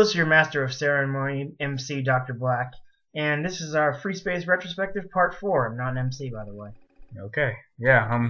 is your master of ceremony, MC Dr. Black, and this is our Freespace retrospective part 4. I'm not an MC, by the way. Okay, yeah,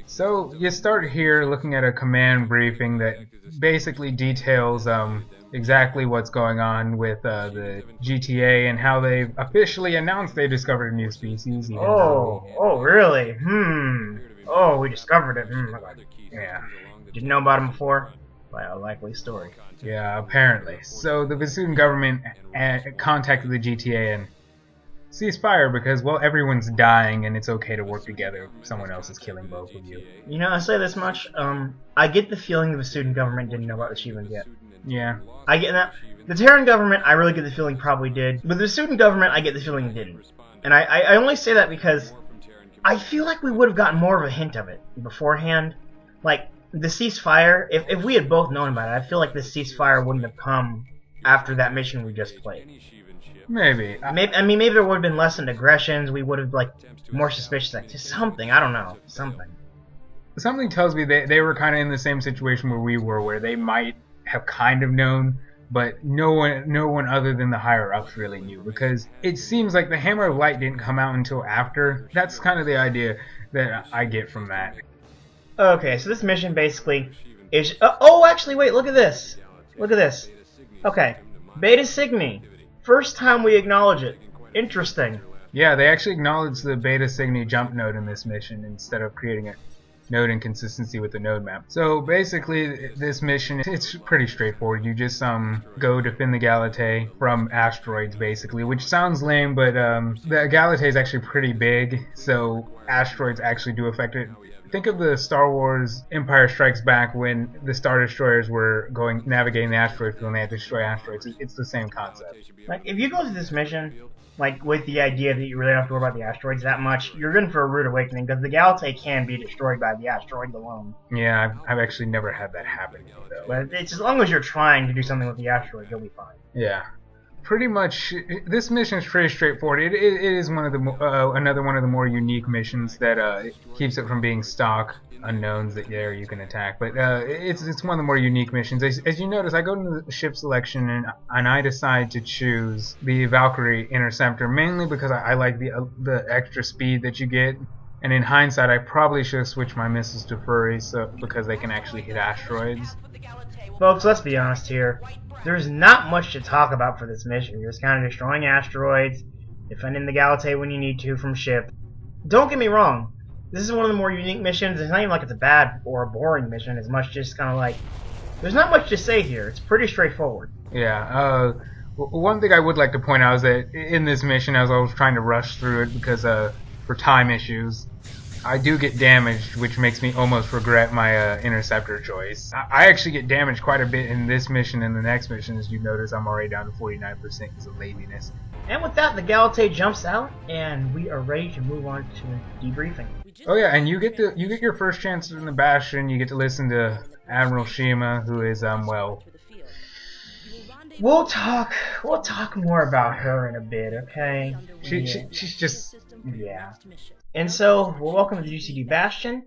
so you start here looking at a command briefing that basically details exactly what's going on with the GTA and how they've officially announced they discovered a new species. Oh, really? Oh, we discovered it. Yeah. Didn't know about him before? By a likely story. Yeah, apparently. So the Vesuvian government contacted the GTA and ceased fire because, well, everyone's dying and it's okay to work together if someone else is killing both of you. You know, I'll say this much. I get the feeling the Vesuvian government didn't know about the achievement yet. Yeah. I get that. The Terran government, I really get the feeling probably did. But the Vesuvian government, I get the feeling didn't. And I only say that because I feel like we would have gotten more of a hint of it beforehand. Like, the ceasefire, if we had both known about it, I feel like the ceasefire wouldn't have come after that mission we just played. Maybe. I mean, maybe there would have been lessened aggressions. We would have, like, more suspicious activity. Something. I don't know. Something. Something tells me they were kind of in the same situation where we were, where they might have kind of known, but no one other than the higher-ups really knew, because it seems like the Hammer of Light didn't come out until after. That's kind of the idea that I get from that. Okay, so this mission basically is... oh, actually, wait, look at this. Look at this. Okay, Beta Cygni. First time we acknowledge it. Interesting. Yeah, they actually acknowledged the Beta Cygni jump node in this mission instead of creating a node inconsistency with the node map. So basically, this mission, it's pretty straightforward. You just go defend the Galatea from asteroids, basically, which sounds lame, but the Galatea is actually pretty big, so asteroids actually do affect it. Think of the Star Wars Empire Strikes Back when the Star Destroyers were navigating the asteroid field and they had to destroy asteroids. It's the same concept. Like, if you go through this mission, like, with the idea that you really don't have to worry about the asteroids that much, you're in for a rude awakening, because the Galatea can be destroyed by the asteroids alone. Yeah, I've actually never had that happen, though. But it's as long as you're trying to do something with the asteroids, you'll be fine. Yeah. Pretty much, this mission is pretty straightforward. It is one of the another one of the more unique missions that keeps it from being stock unknowns that you can attack. But it's one of the more unique missions. As you notice, I go to the ship selection and I decide to choose the Valkyrie Interceptor mainly because I like the extra speed that you get. And in hindsight, I probably should have switched my missiles to Fury because they can actually hit asteroids. Folks, let's be honest here. There's not much to talk about for this mission. You're just kind of destroying asteroids, defending the Galatea when you need to from ship. Don't get me wrong. This is one of the more unique missions. It's not even like it's a bad or a boring mission. It's much just kind of like... There's not much to say here. It's pretty straightforward. Yeah. One thing I would like to point out is that in this mission, as I was trying to rush through it because for time issues, I do get damaged, which makes me almost regret my interceptor choice. I actually get damaged quite a bit in this mission and the next mission. As you notice, I'm already down to 49% because of laziness. And with that, the Galatea jumps out, and we are ready to move on to debriefing. Oh yeah, and you get your first chance in the Bastion. You get to listen to Admiral Shima, who is well. We'll talk more about her in a bit, okay? She's just yeah. And so, we're welcome to the GCD Bastion,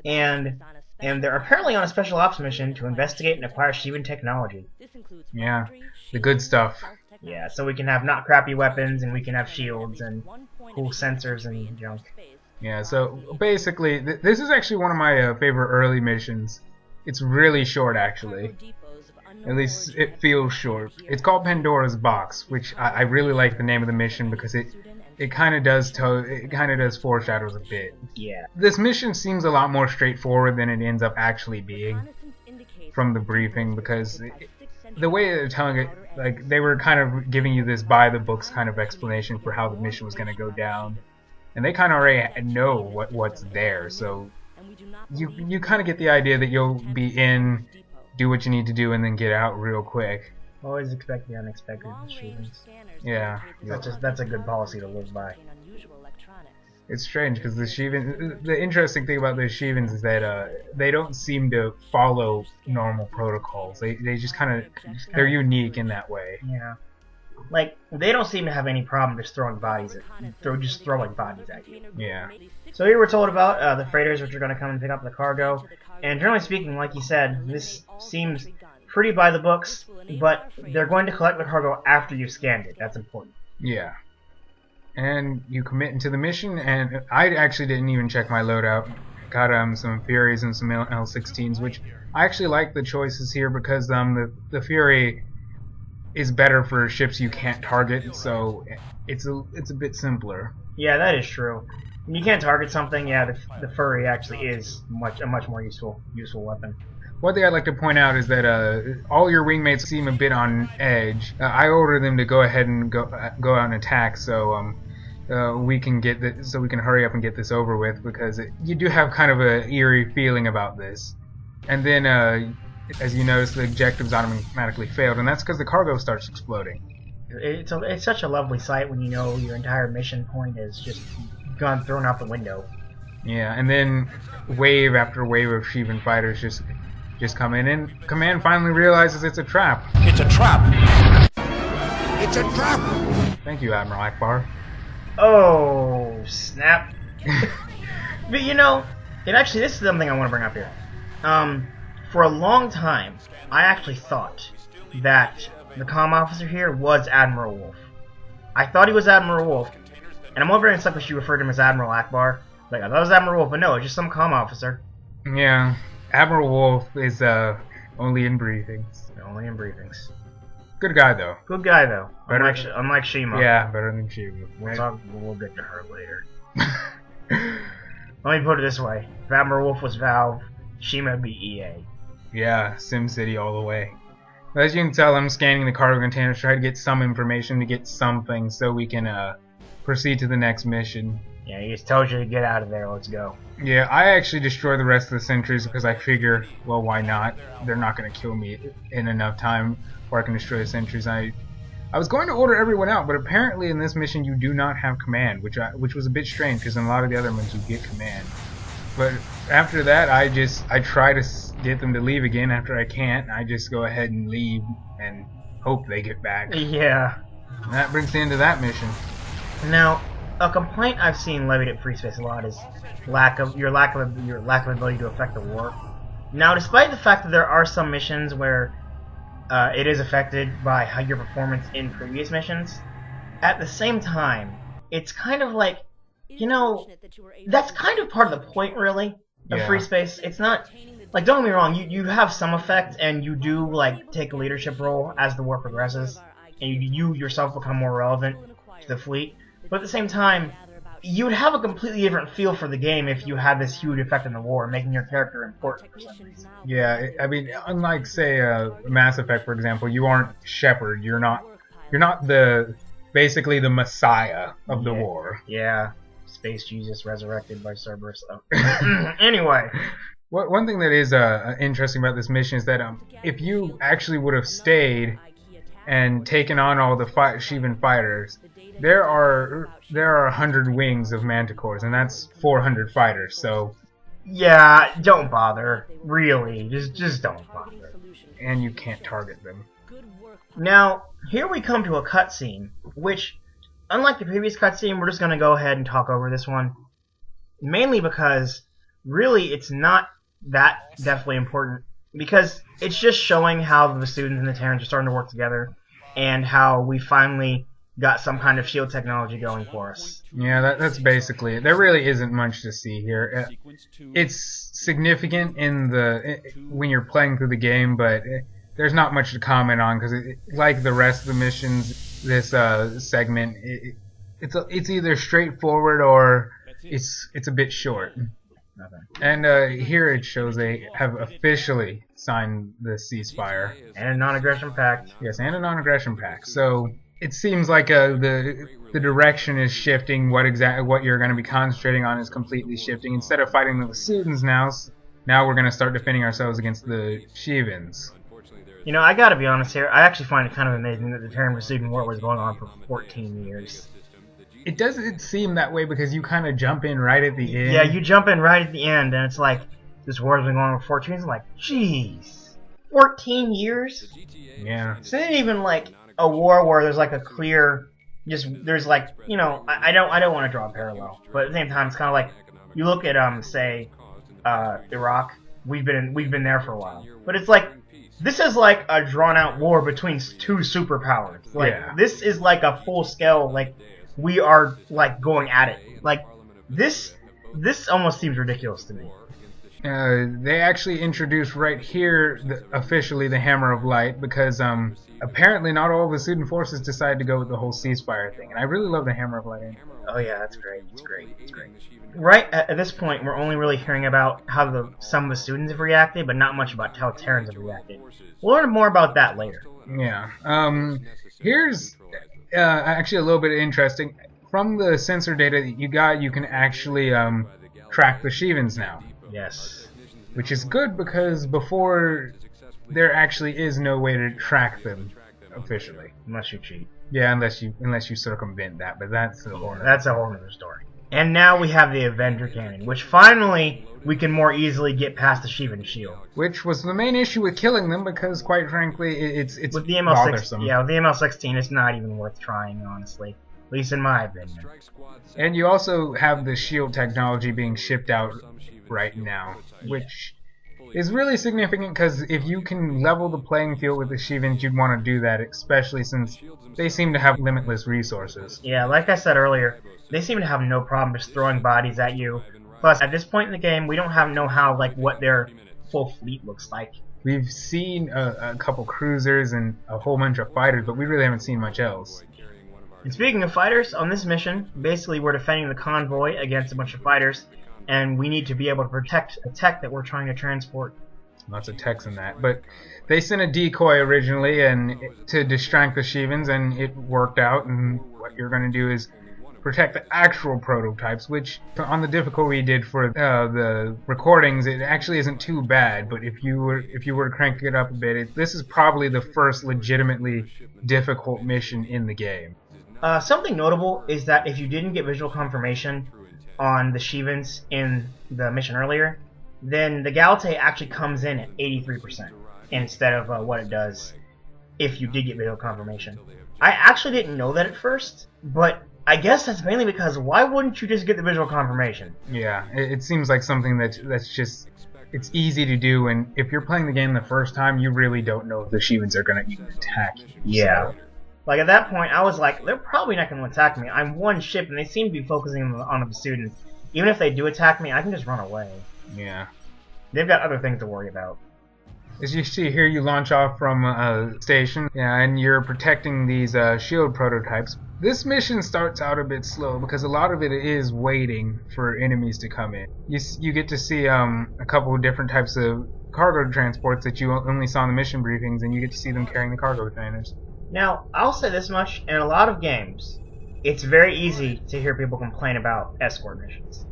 and they're apparently on a special ops mission to investigate and acquire Shivan technology. Yeah, the good stuff. Yeah, so we can have not crappy weapons, and we can have shields, and cool sensors and junk. Yeah, so basically, this is actually one of my favorite early missions. It's really short, actually. At least it feels short. It's called Pandora's Box, which I really like the name of the mission because it kind of does foreshadows a bit. Yeah. This mission seems a lot more straightforward than it ends up actually being from the briefing, because the way they're telling it, like, they were kind of giving you this by the books kind of explanation for how the mission was going to go down, and they kind of already know what's there, so you kind of get the idea that you'll be in, do what you need to do, and then get out real quick. Always expect the unexpected with Shivans. Yeah. That's a good policy to live by. It's strange because the interesting thing about the Shivans is that they don't seem to follow normal protocols. They just kind of, they're unique in that way. Yeah. Like, they don't seem to have any problem just throwing bodies at you. Yeah. So here we're told about the freighters which are going to come and pick up the cargo. And generally speaking, like you said, this seems pretty by the books, but they're going to collect the cargo after you've scanned it. That's important. Yeah. And you commit into the mission, and I actually didn't even check my loadout. Got some Furies and some L16s, which I actually like the choices here because the Fury is better for ships you can't target, so it's a bit simpler. Yeah, that is true. When you can't target something, yeah, the Fury actually is a much more useful weapon. One thing I'd like to point out is that all your wingmates seem a bit on edge. I ordered them to go ahead and go out and attack, so we can hurry up and get this over with, because you do have kind of a eerie feeling about this. And then, as you notice, the objectives automatically failed, and that's because the cargo starts exploding. It's such a lovely sight when you know your entire mission point is just thrown out the window. Yeah, and then wave after wave of Sheevan fighters just come in, and Command finally realizes it's a trap. It's a trap! It's a trap! Thank you, Admiral Akbar. Oh, snap. But you know, this is something I want to bring up here. For a long time, I actually thought that the comm officer here was Admiral Wolf. I thought he was Admiral Wolf, and I'm over in stuck she referred to him as Admiral Akbar. Like, I thought it was Admiral Wolf, but no, it's just some comm officer. Yeah, Admiral Wolf is only in briefings. Only in briefings. Good guy, though. Good guy, though. Better, unlike Shima. Yeah, better than Shima. We'll get to her later. Let me put it this way. If Admiral Wolf was Valve, Shima would be EA. Yeah, SimCity all the way. As you can tell, I'm scanning the cargo containers, trying to get some information, to get something, so we can proceed to the next mission. Yeah, he just told you to get out of there. Let's go. Yeah, I actually destroy the rest of the sentries because I figure, well, why not? They're not going to kill me in enough time where I can destroy the sentries. I was going to order everyone out, but apparently in this mission you do not have command, which was a bit strange because in a lot of the other ones you get command. But after that, I try to get them to leave again. After I can't, I just go ahead and leave and hope they get back. Yeah. And that brings the end of that mission. Now, a complaint I've seen levied at Freespace a lot is your lack of ability to affect the war. Now, despite the fact that there are some missions where it is affected by your performance in previous missions, at the same time, it's kind of like, you know, that's kind of part of the point, really, of Freespace. It's not, like, don't get me wrong, you have some effect, and you do, like, take a leadership role as the war progresses, and you yourself become more relevant to the fleet. But at the same time, you would have a completely different feel for the game if you had this huge effect in the war, making your character important for some reason. Yeah, I mean, unlike, say, Mass Effect, for example, you aren't Shepard. You're not basically the messiah of the war. Yeah, Space Jesus resurrected by Cerberus. Anyway. One thing that is interesting about this mission is that if you actually would have stayed and taken on all the Sheevan fighters, there are 100 wings of Manticores, and that's 400 fighters. So yeah, don't bother. Really, just don't bother. And you can't target them. Now, here we come to a cutscene, which, unlike the previous cutscene, we're just going to go ahead and talk over this one, mainly because really it's not that definitely important, because it's just showing how the students and the Terrans are starting to work together, and how we finally got some kind of shield technology going for us. Yeah, that's basically it. There really isn't much to see here. It's significant when you're playing through the game, but there's not much to comment on because, like the rest of the missions, this segment, it's either straightforward or it's a bit short. And here it shows they have officially signed the ceasefire and a non-aggression pact. Yes, and a non-aggression pact. So it seems like the direction is shifting. What you're going to be concentrating on is completely shifting. Instead of fighting the Sudans now we're going to start defending ourselves against the Sheevans. You know, I got to be honest here. I actually find it kind of amazing that the Terran-Sudan War was going on for 14 years. It doesn't seem that way because you kind of jump in right at the end. Yeah, you jump in right at the end, and it's like, this war's been going on for 14 years. I'm like, jeez, 14 years? Yeah. So it ain't even like a war where there's like a clear, there's like, you know, I don't want to draw a parallel, but at the same time, it's kind of like, you look at say, Iraq. We've been there for a while, but it's like This is like a drawn-out war between two superpowers. Like, this is like a full-scale, like, we are, like, going at it. Like, this almost seems ridiculous to me. They actually introduced right here, officially, the Hammer of Light, because apparently not all of the student forces decided to go with the whole ceasefire thing, and I really love the Hammer of Light. Oh yeah, that's great. It's great. It's great. Right at this point, we're only really hearing about how some of the students have reacted, but not much about how Terrans have reacted. We'll learn more about that later. Yeah. Here's actually a little bit interesting. From the sensor data that you got, you can actually track the Shivans now. Yes. Which is good, because before there actually is no way to track them officially. Unless you cheat. Yeah, unless you circumvent that, but that's a whole other story. And now we have the Avenger Cannon, which finally we can more easily get past the Shivan shield. Which was the main issue with killing them, because quite frankly, it's with the bothersome. Yeah, with the ML16, it's not even worth trying, honestly. At least in my opinion. And you also have the shield technology being shipped out right now, which is really significant, because if you can level the playing field with the Shivans, you'd want to do that, especially since they seem to have limitless resources. Yeah, like I said earlier, they seem to have no problem just throwing bodies at you. Plus, at this point in the game, we don't know how, like, what their full fleet looks like. We've seen a couple cruisers and a whole bunch of fighters, but we really haven't seen much else. And speaking of fighters, on this mission, basically we're defending the convoy against a bunch of fighters, and we need to be able to protect a tech that we're trying to transport. Lots of techs in that, but they sent a decoy originally to distract the Shivans, and it worked out. And what you're going to do is protect the actual prototypes, which on the difficulty we did for the recordings, it actually isn't too bad. But if you were to crank it up a bit, this is probably the first legitimately difficult mission in the game. Something notable is that if you didn't get visual confirmation on the Shivans in the mission earlier, then the Galate actually comes in at 83% instead of what it does if you did get visual confirmation. I actually didn't know that at first, but I guess that's mainly because why wouldn't you just get the visual confirmation? Yeah, it seems like something that's just, it's easy to do, and if you're playing the game the first time, you really don't know if the Shivans are going to even attack you. Yeah. So. Like, at that point, I was like, they're probably not going to attack me. I'm one ship, and they seem to be focusing on the students. Even if they do attack me, I can just run away. Yeah. They've got other things to worry about. As you see here, you launch off from a station, and you're protecting these shield prototypes. This mission starts out a bit slow, because a lot of it is waiting for enemies to come in. You get to see a couple of different types of cargo transports that you only saw in the mission briefings, and you get to see them carrying the cargo containers. Now, I'll say this much, in a lot of games, it's very easy to hear people complain about escort missions.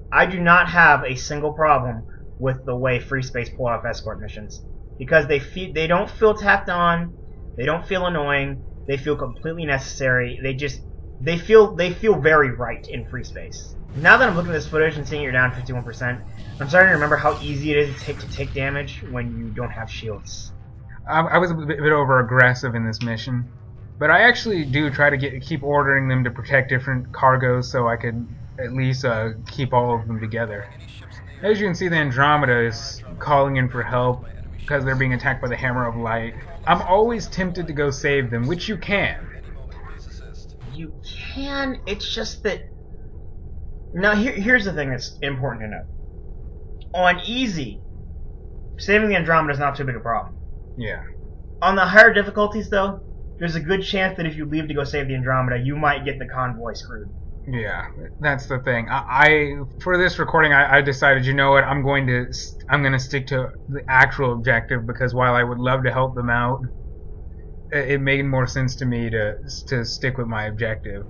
I do not have a single problem with the way Freespace pulled off escort missions, because they don't feel tacked on, they don't feel annoying, they feel completely necessary. They feel very right in Freespace. Now that I'm looking at this footage and seeing you're down 51%, I'm starting to remember how easy it is to take damage when you don't have shields. I was a bit over aggressive in this mission, but I actually do try to keep ordering them to protect different cargoes so I could at least keep all of them together. As you can see, the Andromeda is calling in for help because they're being attacked by the Hammer of Light. I'm always tempted to go save them, which you can. You can, it's just that... Now, here's the thing that's important to know. On easy, saving the Andromeda is not too big a problem. Yeah. On the higher difficulties, though, there's a good chance that if you leave to go save the Andromeda, you might get the convoy screwed. Yeah, that's the thing. For this recording, I decided, you know what, I'm going to stick to the actual objective, because while I would love to help them out, it made more sense to me to stick with my objective.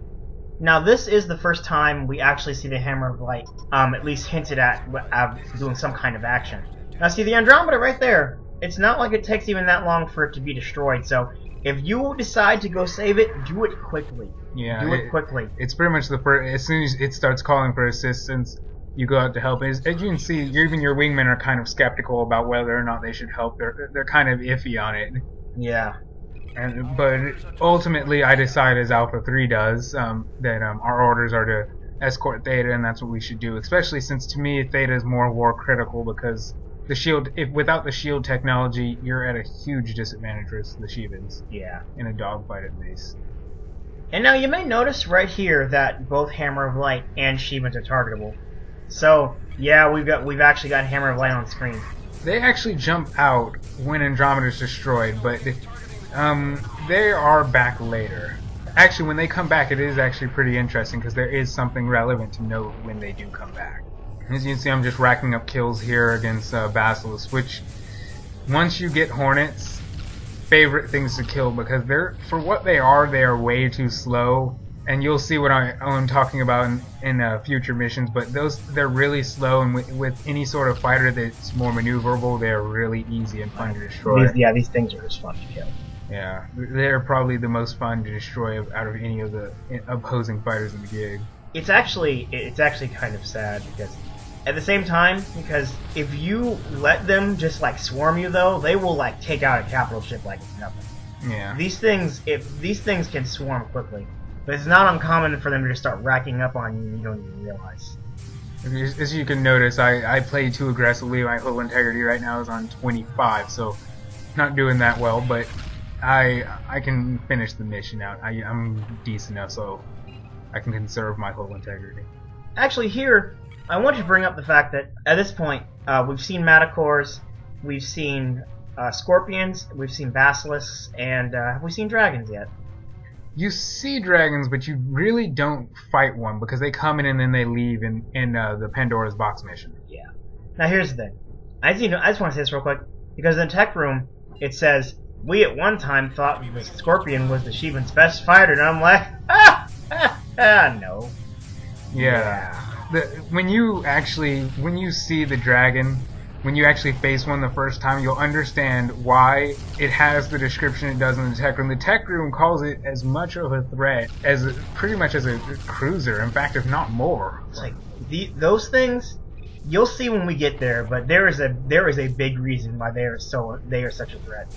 Now, this is the first time we actually see the Hammer of Light, at least hinted at doing some kind of action. Now, see the Andromeda right there. It's not like it takes even that long for it to be destroyed, so if you decide to go save it, do it quickly. Yeah, do it quickly. It's pretty much as soon as it starts calling for assistance, you go out to help. As you can see, even your wingmen are kind of skeptical about whether or not they should help. They're kind of iffy on it. Yeah. But ultimately, I decide, as Alpha 3 does, that our orders are to escort Theta, and that's what we should do. Especially since, to me, Theta is more war critical, because the shield. If without the shield technology, you're at a huge disadvantage with the Shivans. Yeah. In a dogfight, at least. And now you may notice right here that both Hammer of Light and Shivans are targetable. So yeah, we've actually got Hammer of Light on screen. They actually jump out when Andromeda is destroyed, but they are back later. Actually, when they come back, it is actually pretty interesting because there is something relevant to note when they do come back. As you can see, I'm just racking up kills here against Basilisk, which once you get Hornets, favorite things to kill because for what they are way too slow. And you'll see what I'm talking about in future missions, but they're really slow, and with any sort of fighter that's more maneuverable, they're really easy and fun to destroy. These things are just fun to kill. Yeah, they're probably the most fun to destroy out of any of the opposing fighters in the gig. It's actually kind of sad because at the same time, because if you let them just like swarm you though, they will like take out a capital ship like it's nothing. Yeah. These things can swarm quickly. But it's not uncommon for them to just start racking up on you and you don't even realize. As you can notice, I play too aggressively. My hull integrity right now is on 25, so not doing that well, but I can finish the mission out. I'm decent enough, so I can conserve my hull integrity. Actually, here, I want to bring up the fact that at this point, we've seen Manticores, we've seen Scorpions, we've seen Basilisks, and have we seen Dragons yet? You see dragons, but you really don't fight one because they come in and then they leave in the Pandora's box mission. Yeah. Now here's the thing. I just want to say this real quick because in the tech room it says we at one time thought the Scorpion was the Shivan's best fighter, and I'm like, no. Yeah. When you see the dragon. When you actually face one the first time, you'll understand why it has the description it does in the tech room. The tech room calls it as much of a threat as pretty much as a cruiser. In fact, if not more. It's like those things you'll see when we get there, but there is a big reason why they are such a threat.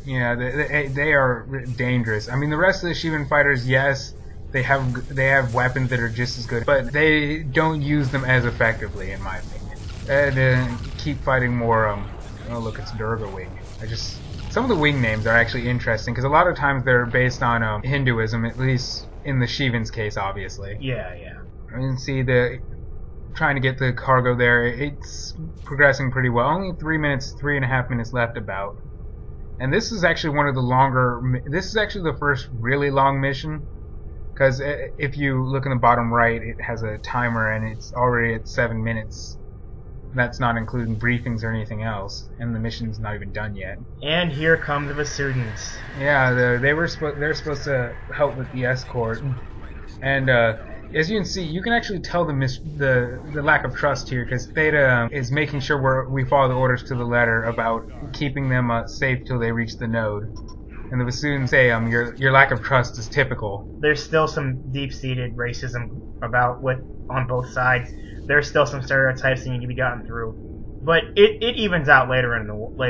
Yeah, they are dangerous. I mean, the rest of the Shivan fighters, yes, they have weapons that are just as good, but they don't use them as effectively, in my opinion. And keep fighting more. Oh, look, it's Durga Wing. Some of the wing names are actually interesting because a lot of times they're based on Hinduism, at least in the Shivan's case, obviously. Yeah. And see trying to get the cargo there. It's progressing pretty well. Only 3.5 minutes left about. And this is actually one of the longer. This is actually the first really long mission. Because if you look in the bottom right, it has a timer and it's already at 7 minutes. That's not including briefings or anything else, and the mission's not even done yet. And here come the Vasudans. Yeah, they're supposed to help with the escort, and as you can see, you can actually tell the lack of trust here because Theta is making sure we follow the orders to the letter about keeping them safe till they reach the node. And the Vasudans say your lack of trust is typical. There's still some deep-seated racism on both sides. There's still some stereotypes that need to be gotten through, but it evens out later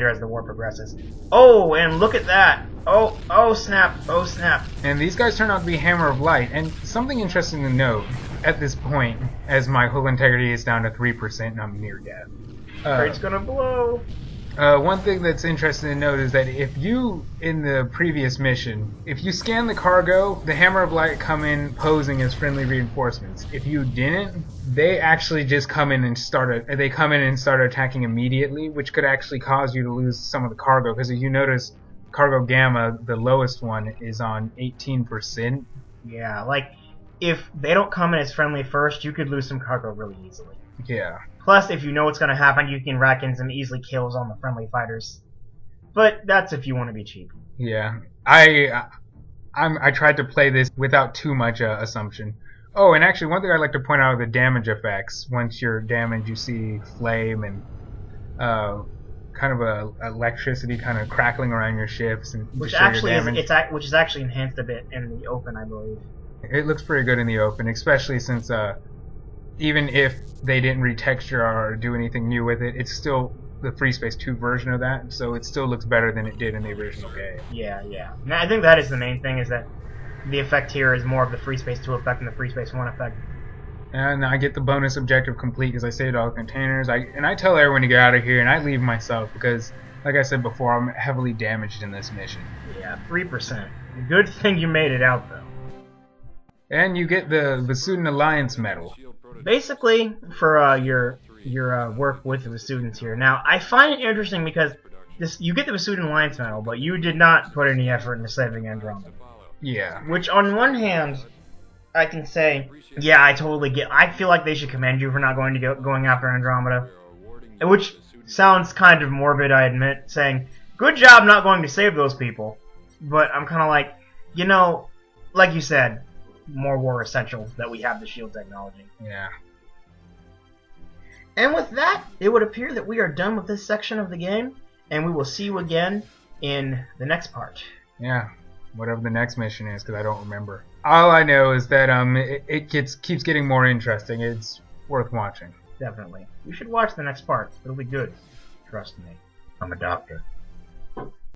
as the war progresses. Oh, and look at that! Oh snap! Oh snap! And these guys turn out to be Hammer of Light. And something interesting to note at this point, as my hull integrity is down to 3% and I'm near death. Crate's gonna blow. One thing that's interesting to note is that if you, in the previous mission, if you scan the cargo, the Hammer of Light come in posing as friendly reinforcements. If you didn't, they actually just come in and start attacking immediately, which could actually cause you to lose some of the cargo. Because if you notice, cargo gamma, the lowest one, is on 18%. Yeah, like if they don't come in as friendly first, you could lose some cargo really easily. Yeah. Plus, if you know what's going to happen, you can rack in some easily kills on the friendly fighters. But that's if you want to be cheap. Yeah. I tried to play this without too much assumption. Oh, and actually, one thing I'd like to point out are the damage effects. Once you're damaged, you see flame and kind of a electricity kind of crackling around your ships, and which is actually enhanced a bit in the open, I believe. It looks pretty good in the open, especially since even if they didn't retexture or do anything new with it, it's still the Freespace 2 version of that, so it still looks better than it did in the original game. Yeah. Now, I think that is the main thing, is that the effect here is more of the Freespace 2 effect than the Freespace 1 effect. And I get the bonus objective complete because I saved all the containers. I tell everyone to get out of here, and I leave myself because, like I said before, I'm heavily damaged in this mission. Yeah, 3%. Good thing you made it out, though. And you get the Student Alliance medal. Basically, for your work with the students here. Now, I find it interesting because you get the Student Alliance medal, but you did not put any effort into saving Andromeda. Yeah. Which, on one hand, I can say, yeah, I totally get. I feel like they should commend you for not going after Andromeda, which sounds kind of morbid, I admit, saying, good job not going to save those people. But I'm kind of like, you know, like you said, more war essential that we have the shield technology. Yeah. And with that, it would appear that we are done with this section of the game, and we will see you again in the next part. Yeah, whatever the next mission is, because I don't remember. All I know is that it keeps getting more interesting. It's worth watching. Definitely. You should watch the next part. It'll be good. Trust me. I'm a doctor.